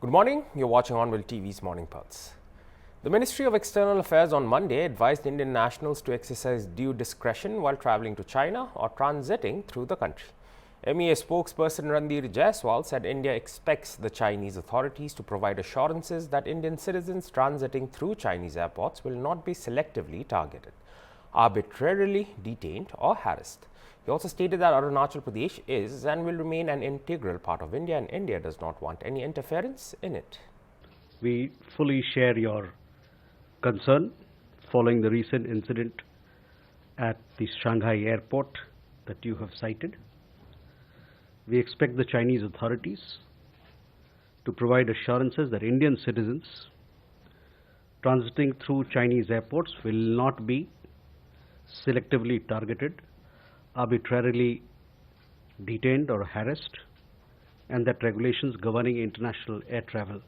Good morning, you're watching HornbillTV's Morning Pulse. The Ministry of External Affairs on Monday advised Indian nationals to exercise due discretion while travelling to China or transiting through the country. MEA spokesperson Randir Jaiswal said India expects the Chinese authorities to provide assurances that Indian citizens transiting through Chinese airports will not be selectively targeted, arbitrarily detained or harassed. He also stated that Arunachal Pradesh is and will remain an integral part of India, and India does not want any interference in it. We fully share your concern following the recent incident at the Shanghai airport that you have cited. We expect the Chinese authorities to provide assurances that Indian citizens transiting through Chinese airports will not be selectively targeted, arbitrarily detained or harassed, and that regulations governing international air travel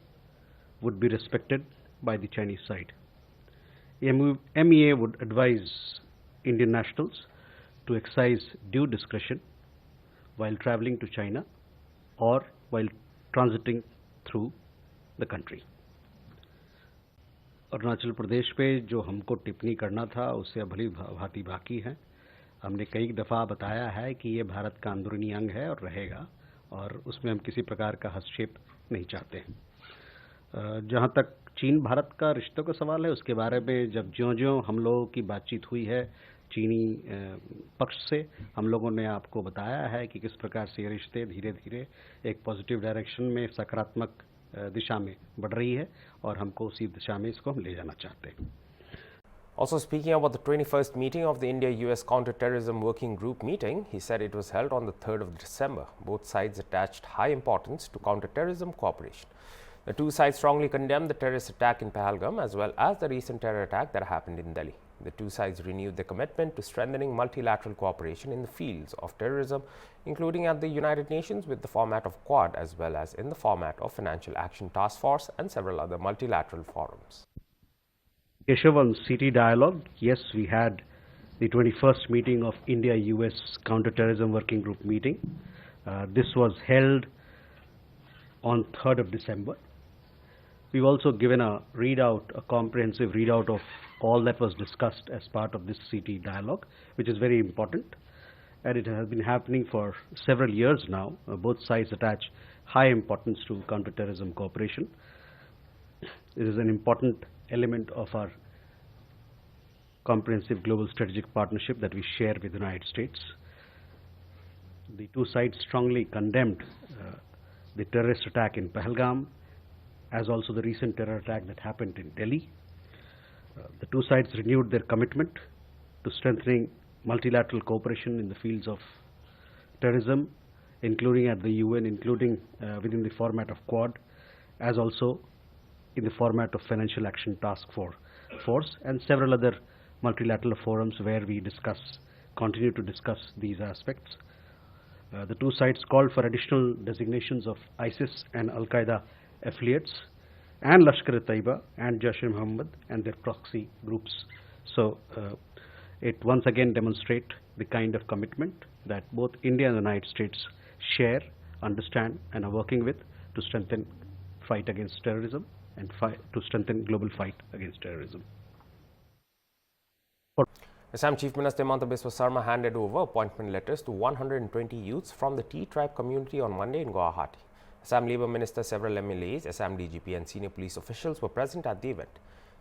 would be respected by the Chinese side. MEA would advise Indian nationals to exercise due discretion while traveling to China or while transiting through the country. Arunachal Pradesh पे जो हमको टिप्पणी करना था उससे भली भांति बाकी है। हमने कई दफ़ा बताया है कि ये भारत का अंदरूनी अंग है और रहेगा, और उसमें हम किसी प्रकार का हस्तक्षेप नहीं चाहते हैं। जहाँ तक चीन भारत का रिश्तों का सवाल है, उसके बारे में जब ज्यों-ज्यों हम लोगों की बातचीत हुई है चीनी पक्ष से, हम लोगों ने आपको बताया है कि किस प्रकार से ये रिश्ते धीरे धीरे एक पॉजिटिव डायरेक्शन में, सकारात्मक दिशा में बढ़ रही है, और हमको उसी दिशा में इसको हम ले जाना चाहते हैं। Also speaking about the 21st meeting of the India-US Counter-Terrorism Working Group meeting, he said it was held on the 3rd of December. Both sides attached high importance to counter-terrorism cooperation. The two sides strongly condemned the terrorist attack in Pahalgam as well as the recent terror attack that happened in Delhi. The two sides renewed their commitment to strengthening multilateral cooperation in the fields of terrorism, including at the United Nations with the format of Quad as well as in the format of Financial Action Task Force and several other multilateral forums. Keshav, on CT dialogue, yes, we had the 21st meeting of India-US Counter-Terrorism Working Group meeting. This was held on 3rd of December. We've also given a comprehensive readout of all that was discussed as part of this CT dialogue, which is very important, and it has been happening for several years now. Both sides attach high importance to counter-terrorism cooperation. It is an important element of our comprehensive global strategic partnership that we share with the United States. The two sides strongly condemned the terrorist attack in Pahalgam, as also the recent terror attack that happened in Delhi. The two sides renewed their commitment to strengthening multilateral cooperation in the fields of terrorism, including at the UN, including within the format of Quad, as also in the format of Financial Action Task Force and several other multilateral forums where we continue to discuss these aspects. The two sides called for additional designations of ISIS and Al-Qaeda affiliates and Lashkar-e-Taiba and Jaish-e-Mohammed and their proxy groups. So it once again demonstrates the kind of commitment that both India and the United States share, understand, and are working with to strengthen fight against terrorism and to strengthen global fight against terrorism. Assam Chief Minister Himanta Biswa Sarma handed over appointment letters to 120 youths from the Tea Tribe community on Monday in Guwahati. Assam Labour Minister, several MLAs, Assam DGP and senior police officials were present at the event.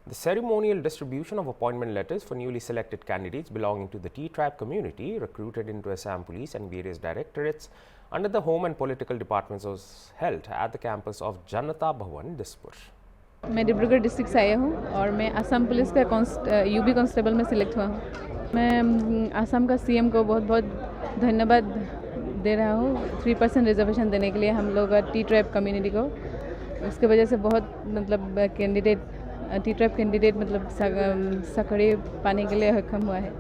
The ceremonial distribution of appointment letters for newly selected candidates belonging to the Tea Tribe community recruited into Assam Police and various directorates under the Home and Political Departments was held at the campus of Janata Bhavan, Dispur. मैं Dibrugarh district से आया हूँ और मैं Assam police का UV constable में select हुआ हूँ। मैं असम का सीएम को बहुत बहुत धन्यवाद दे रहा हूँ 3% रिजर्वेशन देने के लिए हम लोग टी ट्राइब कम्युनिटी को। उसके वजह से बहुत मतलब टी ट्राइब कैंडिडेट मतलब सकड़ी पाने के लिए सक्षम हुआ है।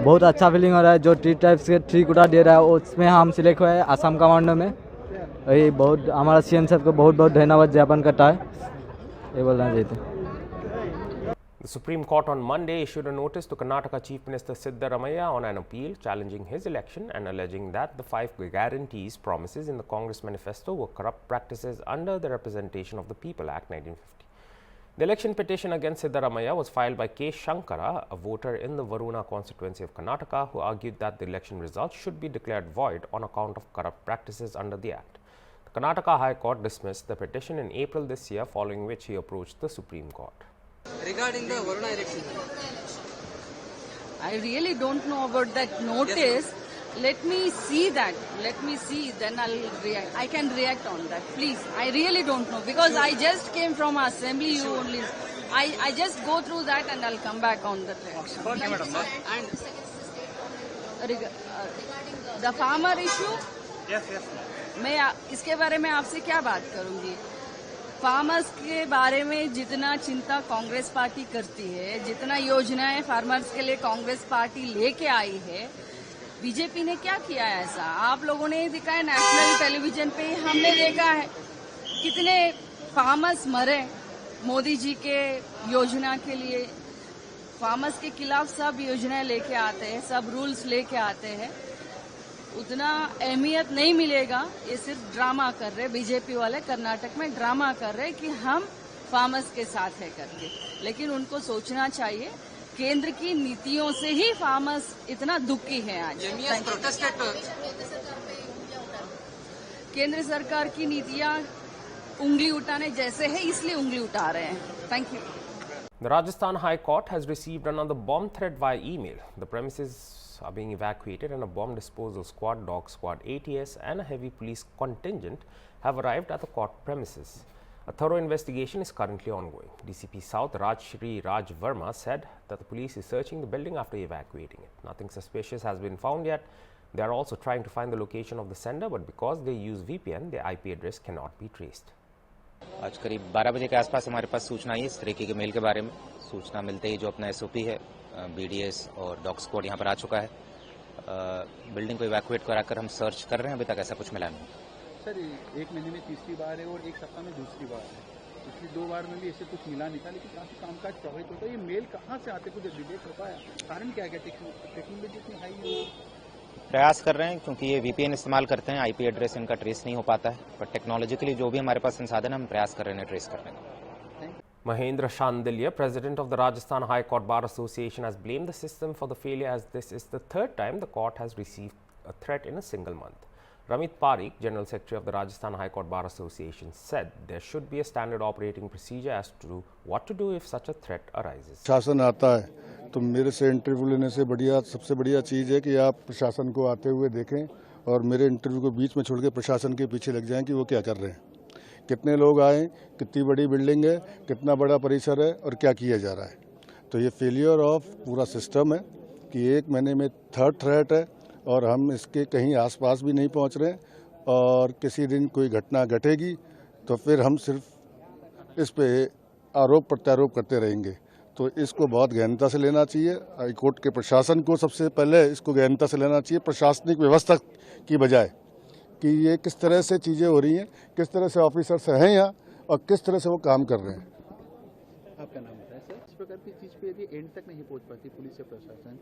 बहुत अच्छा फीलिंग हो रहा है। जो टी ट्राइब से 3 कोटा दे रहा है उसमें हम सिलेक्ट हुए हैं असम कमांडो में। वही बहुत हमारा सीएम साहब को बहुत बहुत धन्यवाद ज्ञापन करता है, ये बोलना चाहते हैं। The Supreme Court on Monday issued a notice to Karnataka Chief Minister Siddaramaiah on an appeal challenging his election and alleging that the 5 guarantees promises in the Congress manifesto were corrupt practices under the Representation of the People Act 1950. The election petition against Siddaramaiah was filed by K. Shankara, a voter in the Varuna constituency of Karnataka, who argued that the election results should be declared void on account of corrupt practices under the Act. The Karnataka High Court dismissed the petition in April this year, following which he approached the Supreme Court. Regarding the Varuna election, I really don't know about that notice. Yes, let me see that. Let me see, then I'll react. I can react on that. Please, I really don't know because I just came from assembly. You only, I just go through that and I'll come back on the reaction. Okay, madam. And the farmer issue. Yes. मैं इसके बारे में आपसे क्या बात करूंगी? Farmers के बारे में जितना चिंता कांग्रेस पार्टी करती है, जितना योजनाएं फार्मर्स के लिए कांग्रेस पार्टी लेके आई है, बीजेपी ने क्या किया है ऐसा? आप लोगों ने देखा है, नेशनल टेलीविजन पे हमने देखा है कितने फार्मर्स मरे मोदी जी के योजना के लिए। फार्मर्स के खिलाफ सब योजनाएं लेके आते हैं, सब रूल्स लेके आते हैं, उतना अहमियत नहीं मिलेगा। ये सिर्फ ड्रामा कर रहे बीजेपी वाले, कर्नाटक में ड्रामा कर रहे कि हम फार्मर्स के साथ है करके, लेकिन उनको सोचना चाहिए केंद्र की नीतियों से ही फार्मर्स इतना दुखी है आज। केंद्र सरकार की नीतियां उंगली उठाने जैसे है, इसलिए उंगली उठा रहे हैं। Thank you. The Rajasthan High Court has received another bomb threat via email. The premises are being evacuated and a bomb disposal squad, dog squad, ATS and a heavy police contingent have arrived at the court premises. A thorough investigation is currently ongoing. DCP South Rajshri Raj Verma said that the police is searching the building after evacuating it. Nothing suspicious has been found yet. They are also trying to find the location of the sender, but because they use VPN, their IP address cannot be traced. आज करीब 12 बजे के आसपास हमारे पास सूचना आई इस तरीके के मेल के बारे में। सूचना मिलते ही जो अपना एसओपी है, बीडीएस और डॉग स्क्वाड यहाँ पर आ चुका है। बिल्डिंग को इवैक्यूएट कराकर हम सर्च कर रहे हैं, अभी तक ऐसा कुछ मिला नहीं। सर, 1 महीने में तीसरी बार है और 1 सप्ताह में दूसरी बार है। पिछली 2 बार में भी ऐसे कुछ मिला नहीं था, लेकिन काफी कामकाज प्रभावित होता है। ये मेल कहाँ से आते, कुछ डिटेक्ट हो पाया? कारण क्या है? टेक्नोलॉजी इतनी हाई है? प्रयास कर रहे हैं, क्योंकि ये वीपीएन इस्तेमाल करते हैं, आईपी एड्रेस इनका ट्रेस नहीं हो पाता है, पर टेक्नोलॉजिकली जो भी हमारे पास संसाधन है हम प्रयास कर रहे हैं ट्रेस करने का। Mahendra Shandilya, president of the Rajasthan High Court Bar Association, has blamed the system for the failure, as this is the 3rd time the court has received a threat in a single month. Ramit Parikh, General Secretary of the Rajasthan High Court Bar Association, said there should be a standard operating procedure as to what to do if such a threat arises. शासन आता है तो मेरे से interview लेने से बढ़िया, सबसे बढ़िया चीज़ है कि आप प्रशासन को आते हुए देखें और मेरे इंटरव्यू को बीच में छोड़ के प्रशासन के पीछे लग जाएं कि वो क्या कर रहे हैं, कितने लोग आए, कितनी बड़ी बिल्डिंग है, कितना बड़ा परिसर है और क्या किया जा रहा है। तो ये फेलियर ऑफ पूरा सिस्टम है कि 1 महीने में 3rd थ्रेट है और हम इसके कहीं आसपास भी नहीं पहुंच रहे, और किसी दिन कोई घटना घटेगी तो फिर हम सिर्फ इस पे आरोप प्रत्यारोप करते रहेंगे। तो इसको बहुत गहनता से लेना चाहिए। हाईकोर्ट के प्रशासन को सबसे पहले इसको गहनता से लेना चाहिए, प्रशासनिक व्यवस्था की बजाय, कि ये किस तरह से चीज़ें हो रही हैं, किस तरह से ऑफिसर्स हैं यहाँ और किस तरह से वो काम कर रहे हैं। आपका नाम बताएं सर। इस प्रकार की चीज़ पे यदि एंड तक नहीं पहुंच पाती पुलिस या प्रशासन,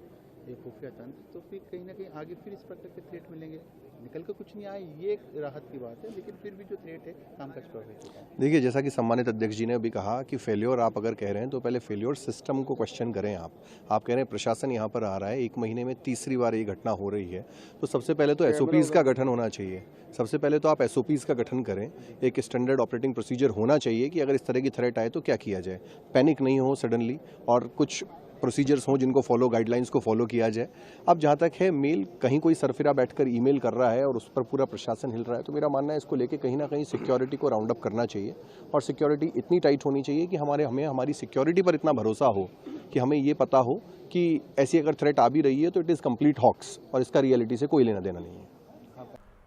ये खुफिया तंत्र, तो फिर कहीं ना कहीं आगे फिर इस प्रकार के थ्रेट मिलेंगे। निकल कर कुछ नहीं आए, ये एक राहत की बात है, लेकिन फिर भी जो थ्रेट है कामकाज प्रभावित होता है। देखिए, जैसा कि सम्मानित अध्यक्ष जी ने अभी कहा कि फेल्योर आप अगर कह रहे हैं तो पहले फेल्योर सिस्टम को क्वेश्चन करें। आप कह रहे हैं प्रशासन यहाँ पर आ रहा है, 1 महीने में तीसरी बार ये घटना हो रही है, तो सबसे पहले तो एसओपीज का गठन होना चाहिए। सबसे पहले तो आप एसओपीज का गठन करें, एक स्टैंडर्ड ऑपरेटिंग प्रोसीजर होना चाहिए कि अगर इस तरह की थ्रेट आए तो क्या किया जाए। पैनिक नहीं हो सडनली, और कुछ प्रोसीजर्स हों जिनको फॉलो, गाइडलाइंस को फॉलो किया जाए। अब जहाँ तक है मेल, कहीं कोई सरफिरा बैठकर ईमेल कर रहा है और उस पर पूरा प्रशासन हिल रहा है, तो मेरा मानना है इसको लेके कहीं ना कहीं सिक्योरिटी को राउंड अप करना चाहिए, और सिक्योरिटी इतनी टाइट होनी चाहिए कि हमें हमारी सिक्योरिटी पर इतना भरोसा हो कि हमें ये पता हो कि ऐसी अगर थ्रेट आ भी रही है तो इट इज़ कंप्लीट हॉक्स और इसका रियलिटी से कोई लेना देना नहीं है।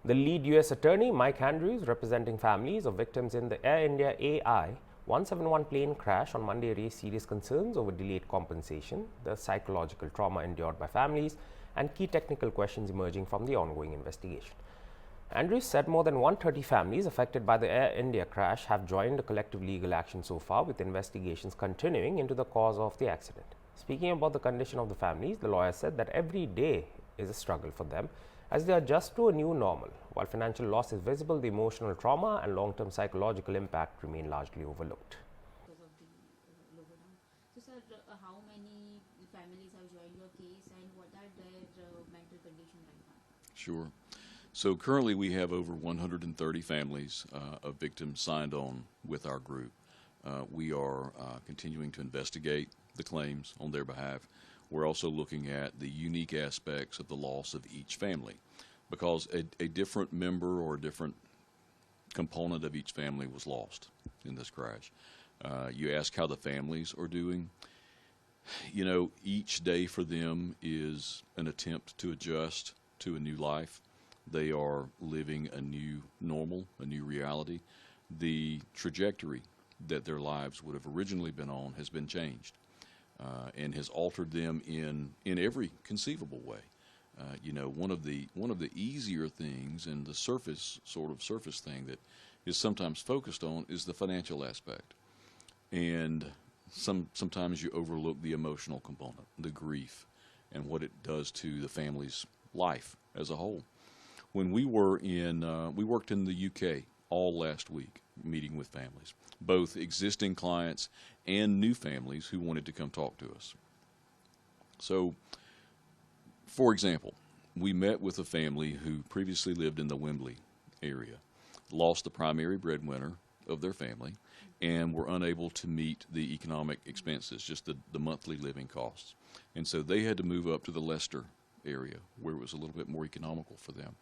The lead US attorney, Mike Andrews, representing families of victims in the Air India AI-171 plane crash on Monday, raised serious concerns over delayed compensation, the psychological trauma endured by families, and key technical questions emerging from the ongoing investigation. Andrews said more than 130 families affected by the Air India crash have joined a collective legal action so far, with investigations continuing into the cause of the accident. Speaking about the condition of the families, the lawyer said that every day is a struggle for them as they adjust to a new normal. While financial loss is visible, the emotional trauma and long-term psychological impact remain largely overlooked. So, sir, how many families have joined your case and what are their mental condition right now? Sure. So currently we have over 130 families of victims signed on with our group. We are continuing to investigate the claims on their behalf. We're also looking at the unique aspects of the loss of each family, because a different member or a different component of each family was lost in this crash. You ask how the families are doing. You know, each day for them is an attempt to adjust to a new life. They are living a new normal, a new reality. The trajectory that their lives would have originally been on has been changed and has altered them in every conceivable way. You know, one of the easier things and the surface thing that is sometimes focused on is the financial aspect, and sometimes you overlook the emotional component, the grief, and what it does to the family's life as a whole. When we were we worked in the UK all last week, meeting with families, both existing clients and new families who wanted to come talk to us. So, for example, we met with a family who previously lived in the Wembley area, lost the primary breadwinner of their family, and were unable to meet the economic expenses, just the monthly living costs. And so they had to move up to the Leicester area, where it was a little bit more economical for them.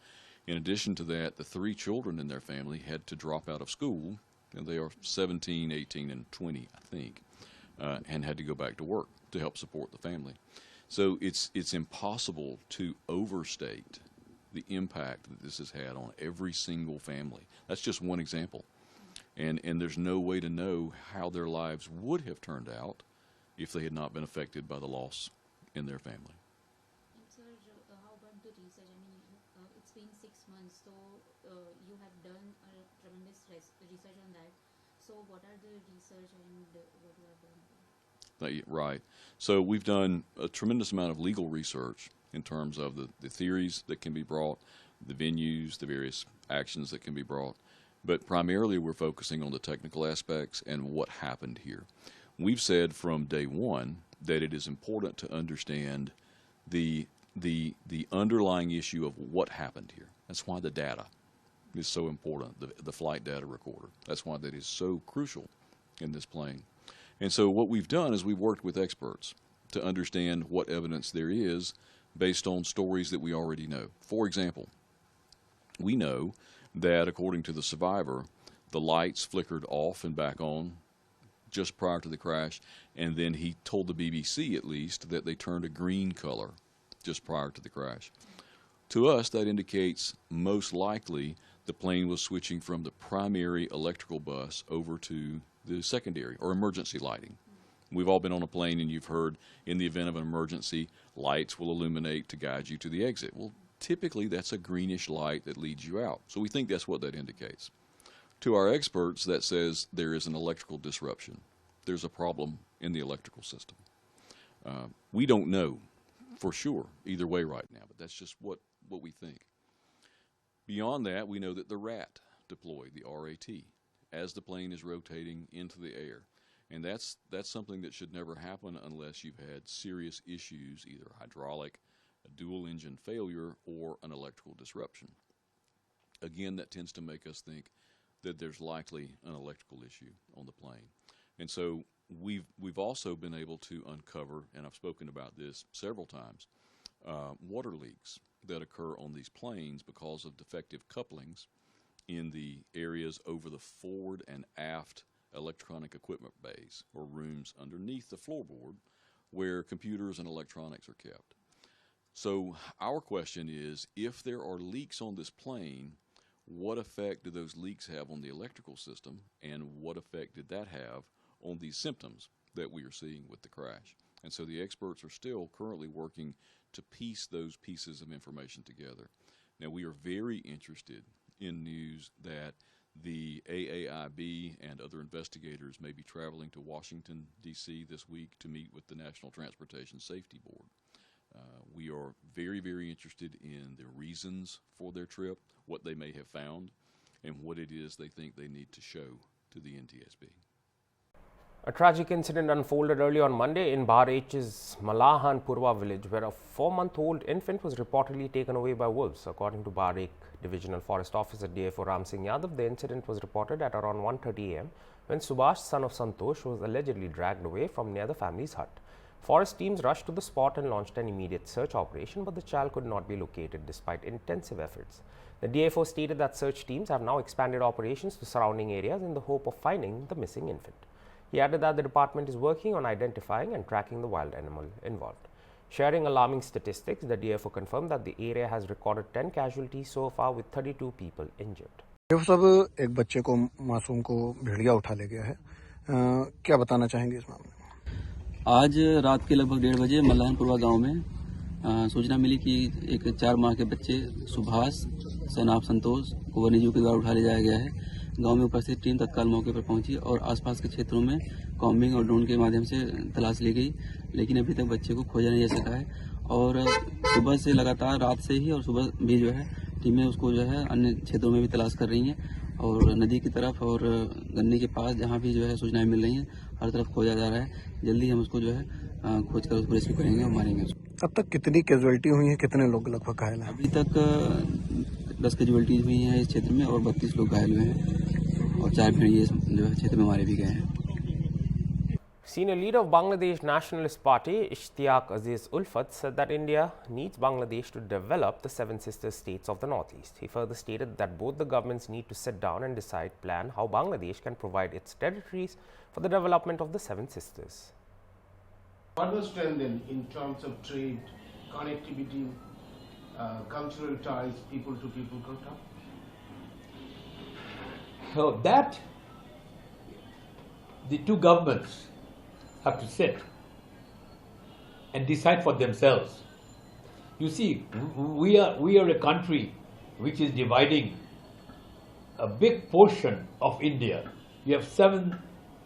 In addition to that, the 3 children in their family had to drop out of school, and they are 17, 18, and 20, I think, and had to go back to work to help support the family. So it's impossible to overstate the impact that this has had on every single family. That's just one example. And there's no way to know how their lives would have turned out if they had not been affected by the loss in their family. And sir, how about the research? I mean, it's been 6 months, so you have done a tremendous research on that. So what are the research and what you have done? Right. So we've done a tremendous amount of legal research in terms of the theories that can be brought, the venues, the various actions that can be brought. But primarily we're focusing on the technical aspects and what happened here. We've said from day one that it is important to understand the underlying issue of what happened here. That's why the data is so important, the flight data recorder. That's why that is so crucial in this plane. And so what we've done is we've worked with experts to understand what evidence there is based on stories that we already know. For example, we know that according to the survivor, the lights flickered off and back on just prior to the crash, and then he told the BBC at least that they turned a green color just prior to the crash. To us, that indicates most likely the plane was switching from the primary electrical bus over to the secondary or emergency lighting. We've all been on a plane and you've heard in the event of an emergency, lights will illuminate to guide you to the exit. Well, typically that's a greenish light that leads you out. So we think that's what that indicates. To our experts, that says there is an electrical disruption. There's a problem in the electrical system. We don't know for sure either way right now, but that's just what we think. Beyond that, we know that the RAT deployed, the RAT, as the plane is rotating into the air. And that's something that should never happen unless you've had serious issues, either hydraulic, a dual engine failure, or an electrical disruption. Again, that tends to make us think that there's likely an electrical issue on the plane. And so we've also been able to uncover, and I've spoken about this several times, water leaks that occur on these planes because of defective couplings in the areas over the forward and aft electronic equipment bays or rooms underneath the floorboard where computers and electronics are kept. So our question is, if there are leaks on this plane, what effect do those leaks have on the electrical system, and what effect did that have on these symptoms that we are seeing with the crash? And so the experts are still currently working to piece those pieces of information together. Now, we are very interested in news that the AAIB and other investigators may be traveling to Washington, D.C. this week to meet with the National Transportation Safety Board. We are very, very interested in the reasons for their trip, what they may have found, and what it is they think they need to show to the NTSB. A tragic incident unfolded early on Monday in Bahraich's Malahan Purwa village, where a 4-month-old infant was reportedly taken away by wolves. According to Bahraich Divisional Forest Officer DFO Ram Singh Yadav, the incident was reported at around 1:30 a.m. when Subhash, son of Santosh, was allegedly dragged away from near the family's hut. Forest teams rushed to the spot and launched an immediate search operation, but the child could not be located despite intensive efforts. The DFO stated that search teams have now expanded operations to surrounding areas in the hope of finding the missing infant. He added that the department is working on identifying and tracking the wild animal involved. Sharing alarming statistics, the DFO confirmed that the area has recorded 10 casualties so far, with 32 people injured. ये सब एक बच्चे को मासूम को भेड़िया उठा ले गया है। क्या बताना चाहेंगे इस मामले में? आज रात के लगभग 1:30 बजे मल्लाहनपुरवा गांव में सूचना मिली कि एक 4 माह के बच्चे सुभाष सन ऑफ संतोष को वन्यजीव के द्वारा उठा ले जाया गया है। गांव में उपस्थित टीम तत्काल मौके पर पहुंची और आसपास के क्षेत्रों में कॉम्बिंग और ड्रोन के माध्यम से तलाश ली गई, लेकिन अभी तक बच्चे को खोजा नहीं जा सका है। और सुबह से लगातार रात से ही और सुबह भी जो है टीमें उसको जो है अन्य क्षेत्रों में भी तलाश कर रही हैं और नदी की तरफ और गन्ने के पास जहां भी जो है सूचनाएं मिल रही हैं हर तरफ खोजा जा रहा है। जल्दी हम उसको जो है खोज कर उसको रेस्क्यू करेंगे और मारेंगे उसको। अब तक कितनी कैजुअलिटी हुई है, कितने लोग लगभग घायल हैं? अभी तक 10 कैजुअलिटीज हुई हैं इस क्षेत्र में और 32 लोग घायल हुए हैं और 4 भेड़िए जो है क्षेत्र में मारे भी गए हैं। Senior leader of Bangladesh Nationalist Party, Ishtiaq Aziz Ulfat, said that India needs Bangladesh to develop the 7 sister states of the Northeast. He further stated that both the governments need to sit down and plan how Bangladesh can provide its territories for the development of the 7 sisters. Further strengthen in terms of trade, connectivity, cultural ties, people-to-people contact? So that the two governments have to sit and decide for themselves. You see, we are a country which is dividing a big portion of India. You have 7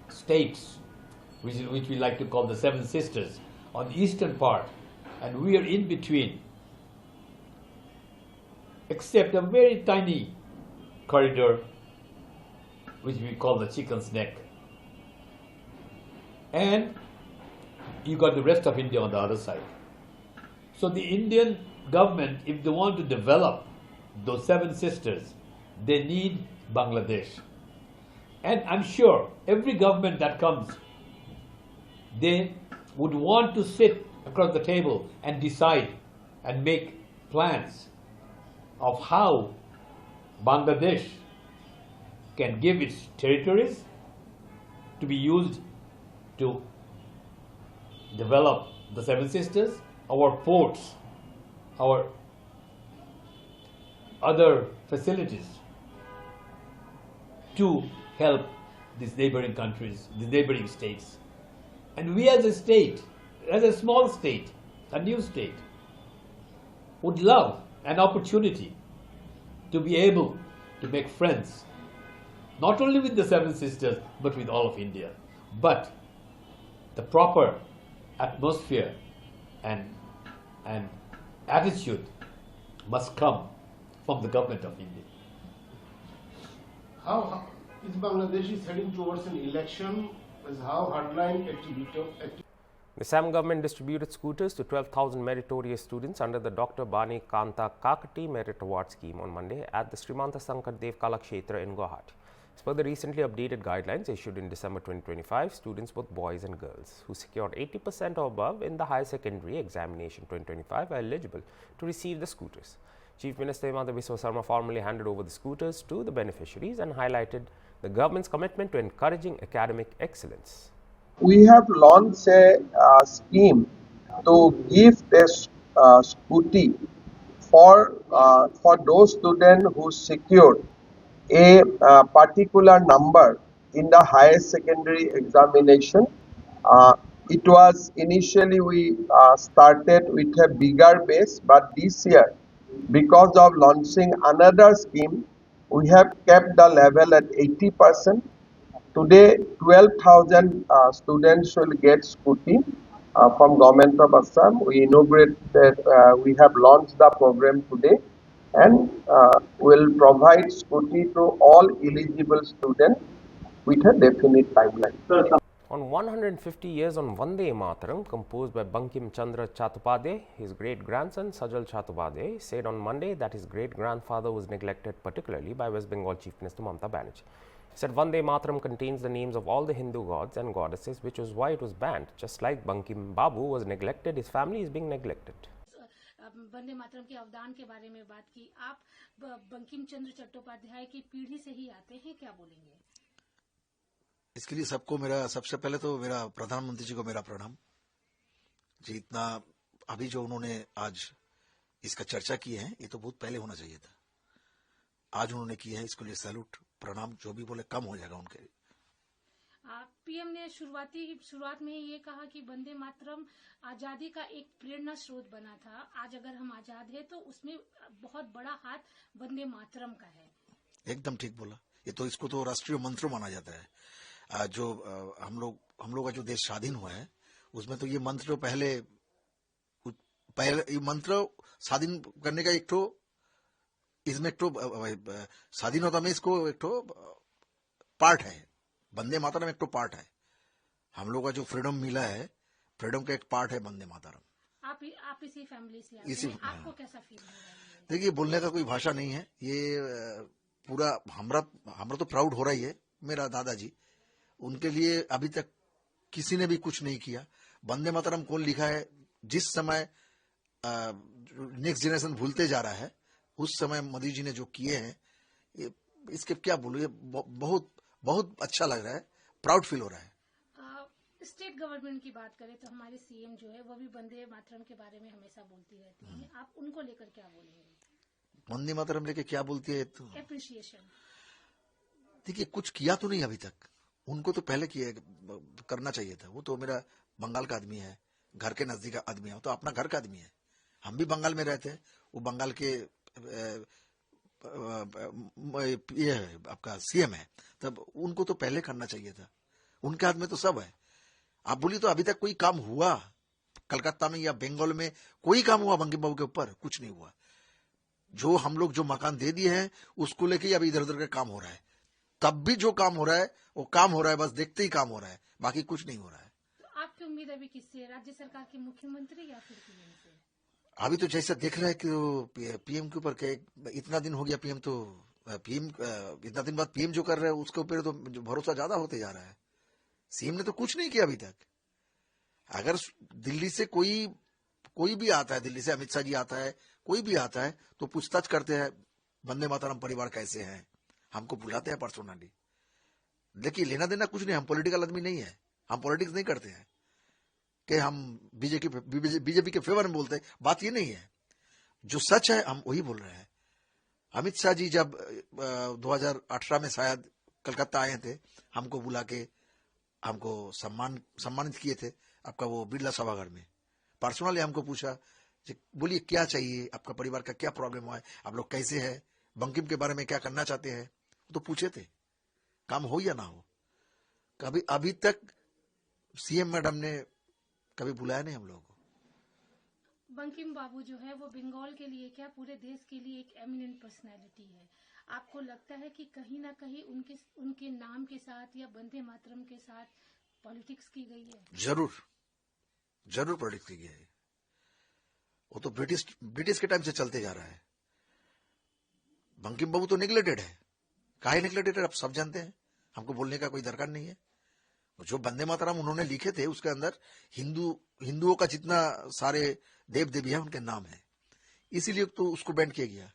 states, which we like to call the 7 sisters, on the eastern part, and we are in between, except a very tiny corridor, which we call the chicken's neck. And you got the rest of India on the other side. So the Indian government, if they want to develop those 7 sisters, they need Bangladesh. And I'm sure every government that comes, they would want to sit across the table and decide and make plans of how Bangladesh can give its territories to be used to develop the 7 sisters, our ports, our other facilities to help these neighboring countries, the neighboring states. And we as a state, as a small state, a new state, would love an opportunity to be able to make friends, not only with the 7 sisters, but with all of India. But the proper atmosphere and attitude must come from the government of India. How is Bangladesh is heading towards an election? Is how hardline activity? The Assam government distributed scooters to 12,000 meritorious students under the Dr. Bani Kanta Kakati Merit Award Scheme on Monday at the Srimanta Sankar Dev Kalakshetra in Guwahati. As per the recently updated guidelines issued in December 2025, students, both boys and girls, who secured 80% or above in the higher secondary examination 2025 are eligible to receive the scooters. Chief Minister Himanta Biswa Sarma formally handed over the scooters to the beneficiaries and highlighted the government's commitment to encouraging academic excellence. We have launched a scheme to give this scooty for those students who secured a particular number in the higher secondary examination. It was initially we started with a bigger base, but this year Because of launching another scheme, we have kept the level at 80%. Today, 12,000 students will get scooty from Government of Assam. We we have launched the program today, and will provide scooty to all eligible students with a definite timeline. On 150 years on Vande Mataram, composed by Bankim Chandra Chattopadhyay, his great-grandson Sajal Chattopadhyay said on Monday that his great-grandfather was neglected particularly by West Bengal Chief Minister Mamata Banerjee. He said Vande Mataram contains the names of all the Hindu gods and goddesses, which was why it was banned. Just like Bankim Babu was neglected, his family is being neglected. Vande Mataram के अवदान के बारे में बात की। आप बंकिम चंद्र चट्टोपाध्याय की पीढ़ी से ही आते हैं, क्या बोलेंगे? इसके लिए सबको मेरा सबसे पहले तो मेरा प्रधानमंत्री जी को मेरा प्रणाम जी। इतना अभी जो उन्होंने आज इसका चर्चा की है, ये तो बहुत पहले होना चाहिए था। आज उन्होंने की है, इसके लिए सैल्यूट, प्रणाम। जो भी बोले कम हो जाएगा उनके। पीएम ने शुरुआत में ये कहा कि वंदे मातरम आजादी का एक प्रेरणा स्रोत बना था। आज अगर हम आजाद हैं तो उसमें बहुत बड़ा हाथ वंदे मातरम का है। एकदम ठीक बोला। ये तो इसको तो राष्ट्रीय मंत्र माना जाता है। जो हम लोग का जो देश स्वाधीन हुआ है, उसमें तो ये मंत्र पहले ये मंत्र स्वाधीन करने का एक तो इसमें एक तो स्वाधीनता में इसको एक तो पार्ट है। वंदे मातरम एक तो पार्ट है। हम लोग का जो फ्रीडम मिला है, फ्रीडम का एक पार्ट है वंदे मातरम। आप इसी फैमिली से आते हैं, आपको कैसा फील हो रहा है? देखिए, बोलने का कोई भाषा नहीं है। ये पूरा हमरा तो प्राउड हो रहा ही है। मेरा दादाजी, उनके लिए अभी तक किसी ने भी कुछ नहीं किया। वंदे मातरम कौन लिखा है? जिस समय नेक्स्ट जनरेशन भूलते जा रहा है, उस समय मोदी जी ने जो किए हैं, इसके क्या बोलूं, ये बहुत बहुत अच्छा लग रहा है, प्राउड फील हो रहा है। स्टेट गवर्नमेंट की बात करें तो हमारे सीएम जो है वो भी वंदे मातरम के बारे में हमेशा बोलती रहती है। आप उनको लेकर क्या बोलेंगे? वंदे मातरम लेके क्या बोलती है? तो एप्रिसिएशन। देखिए, कुछ किया तो नहीं अभी तक। उनको तो पहले करना चाहिए था। वो तो मेरा बंगाल का आदमी है, घर के नजदीक आदमी है, वो तो अपना घर का आदमी है। हम भी बंगाल में रहते हैं। वो बंगाल के ये आपका सीएम है, तब उनको तो पहले करना चाहिए था। उनके हाथ में तो सब है। आप बोलिए तो अभी तक कोई काम हुआ कलकत्ता में या बंगाल में? कोई काम हुआ बंकिम बाबू के ऊपर? कुछ नहीं हुआ। जो हम लोग जो मकान दे दिए हैं, उसको लेके अभी इधर उधर का काम हो रहा है। तब भी जो काम हो रहा है वो काम हो रहा है, बस देखते ही काम हो रहा है, बाकी कुछ नहीं हो रहा है। तो आपकी उम्मीद अभी किससे? राज्य सरकार के मुख्यमंत्री या फिर पीएम से? अभी तो जैसा देख रहा है कि पीएम के ऊपर इतना दिन हो गया, पीएम इतना दिन बाद पीएम जो कर रहा है उसके ऊपर तो भरोसा ज्यादा होते जा रहा है। सीएम ने तो कुछ नहीं किया अभी तक। अगर दिल्ली से कोई भी आता है, दिल्ली से अमित शाह जी आता है, कोई भी आता है, तो पूछताछ करते हैं वंदे मातरम परिवार कैसे हैं, हमको बुलाते हैं पर्सनली। देखिए, लेना देना कुछ नहीं। हम पॉलिटिकल आदमी नहीं है, हम पॉलिटिक्स नहीं करते हैं कि हम बीजेपी के फेवर में बोलते हैं। बात ये नहीं है। जो सच है हम वही बोल रहे हैं। अमित शाह जी जब 2018 में शायद कलकत्ता आए थे, हमको बुला के हमको सम्मानित किए थे आपका वो बिरला सभागार में। पर्सनली हमको पूछा, बोलिए क्या चाहिए, आपका परिवार का क्या प्रॉब्लम हुआ है, आप लोग कैसे हैं, बंकिम के बारे में क्या करना चाहते हैं, तो पूछे थे। काम हो या ना हो, कभी अभी तक सीएम मैडम ने कभी बुलाया नहीं हम लोगों को। बंकिम बाबू जो है वो बंगाल के लिए क्या पूरे देश के लिए एक एमिनेंट पर्सनालिटी है। आपको लगता है कि कहीं ना कहीं उनके नाम के साथ या वंदे मातरम के साथ पॉलिटिक्स की गई है? जरूर पॉलिटिक्स की गई है। वो तो ब्रिटिश के टाइम से चलते जा रहा है। बंकिम बाबू तो नेग्लेक्टेड है। काहे नेग्लेक्टेड है आप सब जानते हैं, हमको बोलने का कोई दरकार नहीं है। जो वंदे मातरम उन्होंने लिखे थे उसके अंदर हिंदुओं का जितना सारे देव देवी है उनके नाम है, इसीलिए तो उसको बैन किया गया।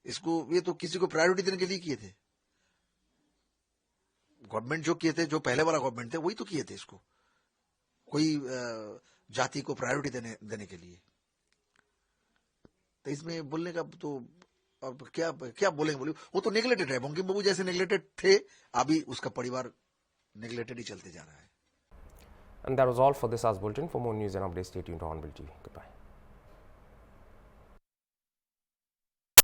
इसको ये तो किसी को प्रायोरिटी देने के लिए किए थे। गवर्नमेंट जो किए थे, जो पहले वाला गवर्नमेंट थे, वही तो किए थे इसको, कोई जाति को प्रायोरिटी देने के लिए। तो इसमें बोलने का तो अब क्या बोलेंगे। वो तो नेग्लेक्टेड है। बंकिम बाबू जैसे नेग्लेक्टेड थे, अभी उसका परिवार नेग्लेक्टेड ही चलते जा रहा है। And that was all for this Hours Bulletin. For more news and updates, stay tuned to Hornbill TV. Goodbye.